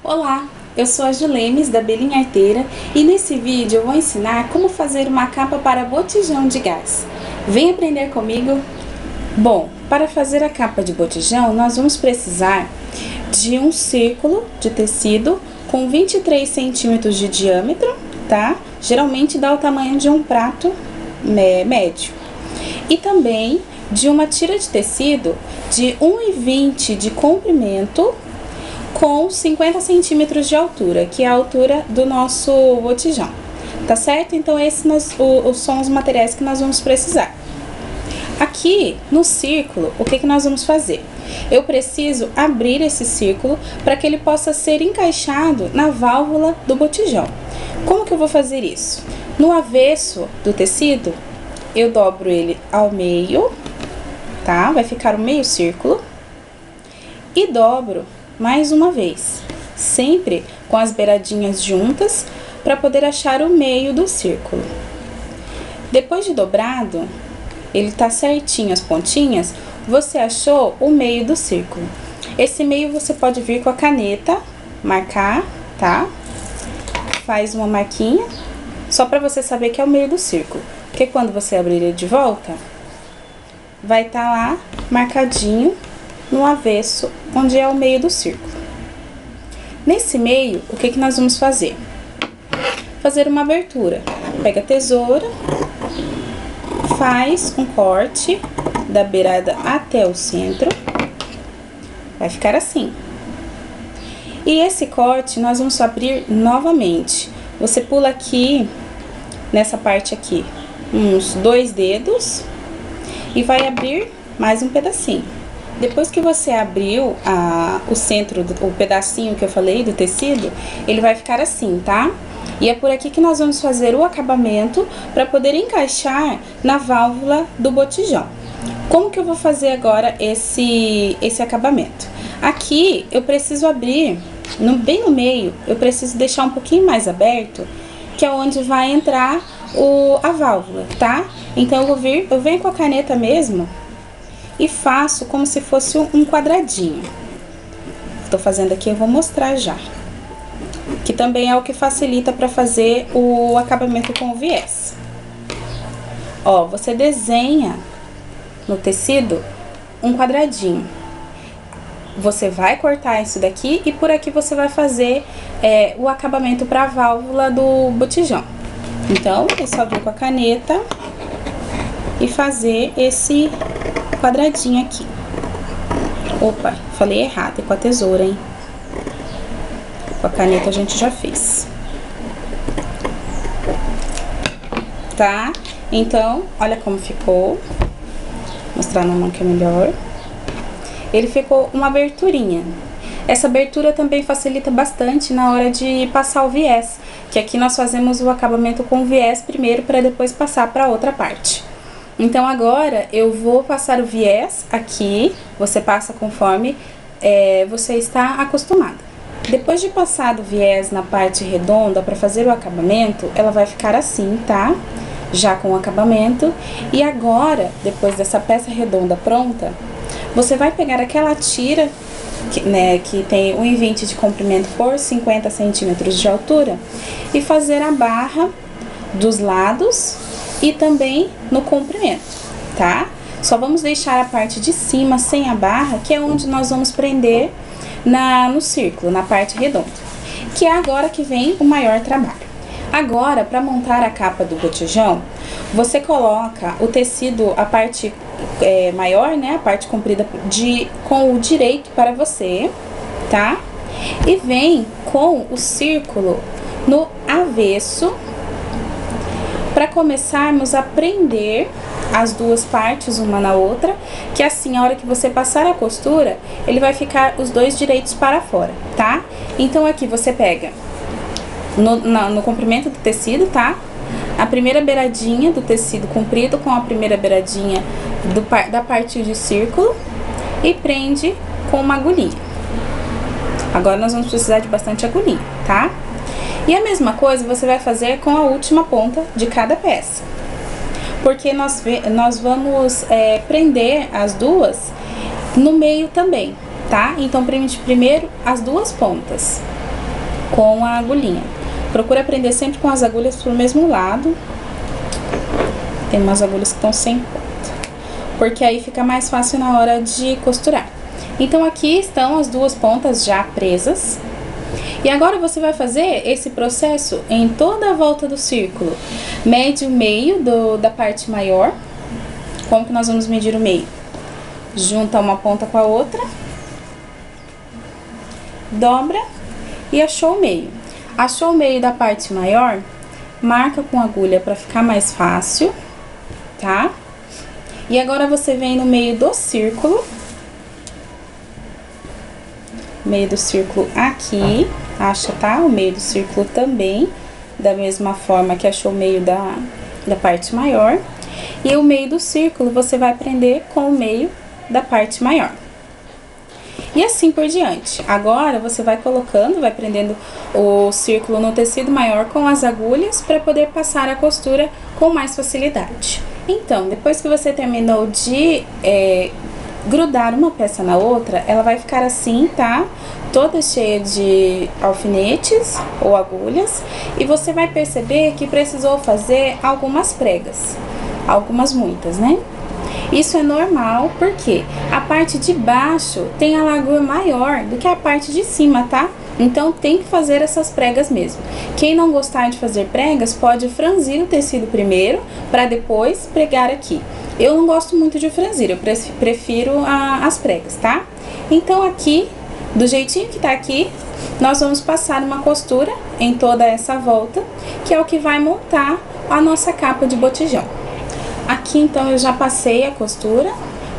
Olá, eu sou a Julemes da Belinha Arteira e nesse vídeo eu vou ensinar como fazer uma capa para botijão de gás. Vem aprender comigo? Bom, para fazer a capa de botijão nós vamos precisar de um círculo de tecido com 23 centímetros de diâmetro, tá? Geralmente dá o tamanho de um prato médio. E também de uma tira de tecido de 1,20 de comprimento com 50 centímetros de altura, que é a altura do nosso botijão, tá certo? Então esses são os materiais que nós vamos precisar. Aqui no círculo, o que nós vamos fazer? Eu preciso abrir esse círculo para que ele possa ser encaixado na válvula do botijão. Como que eu vou fazer isso? No avesso do tecido, eu dobro ele ao meio, tá? Vai ficar o meio círculo. E dobro mais uma vez, sempre com as beiradinhas juntas, para poder achar o meio do círculo. Depois de dobrado, ele tá certinho as pontinhas, você achou o meio do círculo. Esse meio você pode vir com a caneta, marcar, tá? Faz uma marquinha, só para você saber que é o meio do círculo. Porque quando você abrir ele de volta, vai estar lá marcadinho no avesso, onde é o meio do círculo. Nesse meio, o que nós vamos fazer? Fazer uma abertura. Pega a tesoura, faz um corte da beirada até o centro. Vai ficar assim. E esse corte nós vamos abrir novamente. Você pula aqui, nessa parte aqui, uns 2 dedos e vai abrir mais um pedacinho. Depois que você abriu o centro, o pedacinho que eu falei do tecido, ele vai ficar assim, tá? E é por aqui que nós vamos fazer o acabamento para poder encaixar na válvula do botijão. Como que eu vou fazer agora esse acabamento? Aqui eu preciso abrir, bem no meio, eu preciso deixar um pouquinho mais aberto, que é onde vai entrar a válvula, tá? Então eu venho com a caneta mesmo e faço como se fosse um quadradinho. Tô fazendo aqui, eu vou mostrar já. Que também é o que facilita para fazer o acabamento com o viés. Ó, você desenha no tecido um quadradinho. Você vai cortar isso daqui e por aqui você vai fazer o acabamento para a válvula do botijão. Então, é só vir com a caneta e fazer esse quadradinho aqui. Opa, falei errado, é com a tesoura, hein? Com a caneta a gente já fez. Tá? Então, olha como ficou. Vou mostrar na mão que é melhor. Ele ficou uma aberturinha. Essa abertura também facilita bastante na hora de passar o viés, que aqui nós fazemos o acabamento com o viés primeiro para depois passar para outra parte. Então agora eu vou passar o viés aqui, você passa conforme você está acostumado. Depois de passar o viés na parte redonda para fazer o acabamento, ela vai ficar assim, tá? Já com o acabamento. E agora, depois dessa peça redonda pronta, você vai pegar aquela tira que tem 1,20 de comprimento por 50 centímetros de altura e fazer a barra dos lados e também no comprimento, tá? Só vamos deixar a parte de cima sem a barra, que é onde nós vamos prender no círculo, na parte redonda, que é agora que vem o maior trabalho. Agora, para montar a capa do botijão, você coloca o tecido, a parte maior, né, a parte comprida com o direito para você, tá? E vem com o círculo no avesso, para começarmos a prender as duas partes uma na outra, que assim, a hora que você passar a costura, ele vai ficar os dois direitos para fora, tá? Então aqui você pega no comprimento do tecido, tá? A primeira beiradinha do tecido comprido com a primeira beiradinha da parte de círculo e prende com uma agulhinha. Agora nós vamos precisar de bastante agulhinha, tá? E a mesma coisa você vai fazer com a última ponta de cada peça. Porque nós vamos prender as duas no meio também, tá? Então prende primeiro as duas pontas. com a agulhinha. Procura prender sempre com as agulhas pro mesmo lado. Tem umas agulhas que estão sem ponta, porque aí fica mais fácil na hora de costurar. Então aqui estão as duas pontas já presas. E agora você vai fazer esse processo em toda a volta do círculo. Mede o meio da parte maior. Como que nós vamos medir o meio? Junta uma ponta com a outra, dobra e achou o meio. Achou o meio da parte maior, marca com agulha para ficar mais fácil, tá? E agora você vem no meio do círculo. Meio do círculo aqui, acha, tá? O meio do círculo também, da mesma forma que achou o meio da parte maior. E o meio do círculo você vai prender com o meio da parte maior. E assim por diante. Agora você vai colocando, vai prendendo o círculo no tecido maior com as agulhas para poder passar a costura com mais facilidade. Então, depois que você terminou de grudar uma peça na outra, ela vai ficar assim, tá? Toda cheia de alfinetes ou agulhas, e você vai perceber que precisou fazer algumas pregas, muitas, né? Isso é normal, porque a parte de baixo tem a largura maior do que a parte de cima, tá? Então tem que fazer essas pregas mesmo. Quem não gostar de fazer pregas, pode franzir o tecido primeiro, para depois pregar aqui. Eu não gosto muito de franzir, eu prefiro as pregas, tá? Então aqui, do jeitinho que tá aqui, nós vamos passar uma costura em toda essa volta, que é o que vai montar a nossa capa de botijão. Aqui então eu já passei a costura,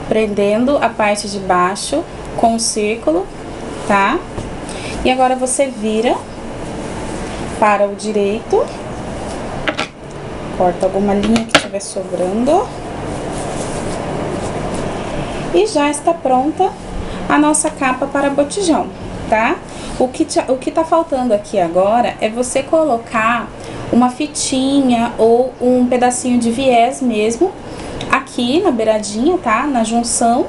prendendo a parte de baixo com o círculo, tá? E agora você vira para o direito, corta alguma linha que estiver sobrando. E já está pronta a nossa capa para botijão, tá? O que tá faltando aqui agora é você colocar uma fitinha ou um pedacinho de viés mesmo aqui na beiradinha, tá? Na junção,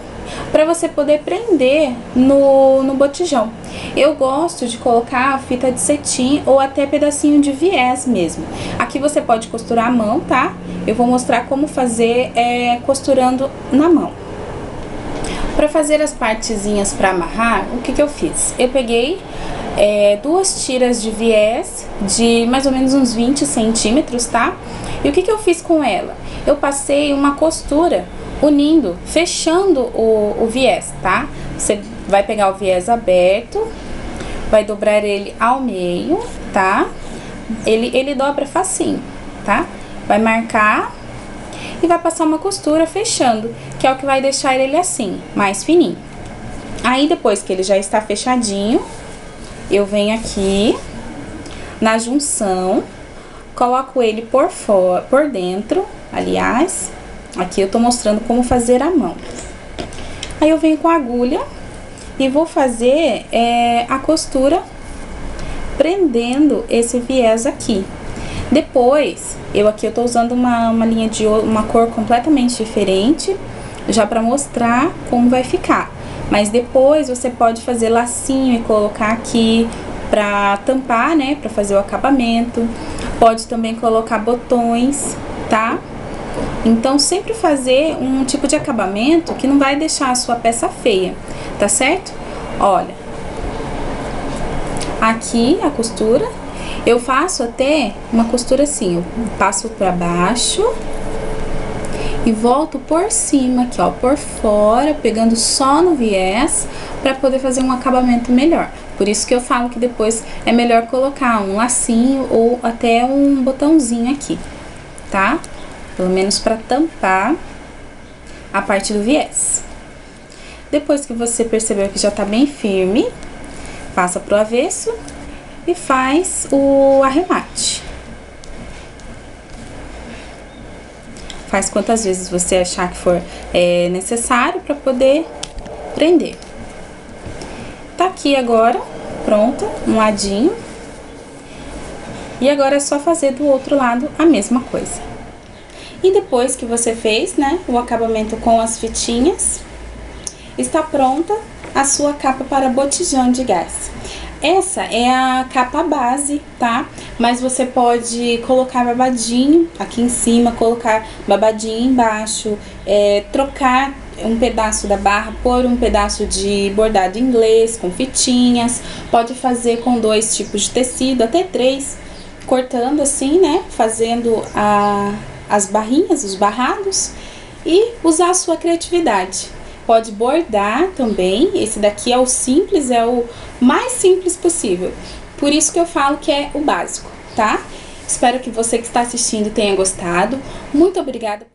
para você poder prender no botijão. Eu gosto de colocar fita de cetim ou até pedacinho de viés mesmo. Aqui você pode costurar à mão, tá? Eu vou mostrar como fazer costurando na mão. Para fazer as partezinhas para amarrar, o que eu fiz? Eu peguei duas tiras de viés de mais ou menos uns 20 centímetros, tá? E o que eu fiz com ela? Eu passei uma costura unindo, fechando o viés, tá? Você vai pegar o viés aberto, vai dobrar ele ao meio, tá? Ele dobra facinho, tá? Vai marcar e vai passar uma costura fechando, que é o que vai deixar ele assim, mais fininho. Aí depois que ele já está fechadinho, eu venho aqui na junção, coloco ele por fora, por dentro, aliás, aqui eu tô mostrando como fazer a mão. Aí eu venho com a agulha e vou fazer a costura prendendo esse viés aqui. Depois, eu tô usando uma linha de uma cor completamente diferente, já para mostrar como vai ficar. Mas depois você pode fazer lacinho e colocar aqui pra tampar, né, pra fazer o acabamento. Pode também colocar botões, tá? Então sempre fazer um tipo de acabamento que não vai deixar a sua peça feia, tá certo? Olha, aqui a costura, eu faço até uma costura assim, eu passo pra baixo e volto por cima aqui, ó, por fora, pegando só no viés, pra poder fazer um acabamento melhor. Por isso que eu falo que depois é melhor colocar um lacinho ou até um botãozinho aqui, tá? Pelo menos pra tampar a parte do viés. Depois que você percebeu que já tá bem firme, passa pro avesso e faz o arremate. Faz quantas vezes você achar que for necessário para poder prender. Tá aqui agora, pronta, um ladinho. E agora é só fazer do outro lado a mesma coisa. E depois que você fez, né, o acabamento com as fitinhas, está pronta a sua capa para botijão de gás. Essa é a capa base, tá? Mas você pode colocar babadinho aqui em cima, colocar babadinho embaixo, trocar um pedaço da barra por um pedaço de bordado inglês com fitinhas. Pode fazer com 2 tipos de tecido, até 3, cortando assim, né? Fazendo as barrinhas, os barrados, e usar a sua criatividade. Pode bordar também, esse daqui é o simples, é o mais simples possível. Por isso que eu falo que é o básico, tá? Espero que você que está assistindo tenha gostado. Muito obrigada.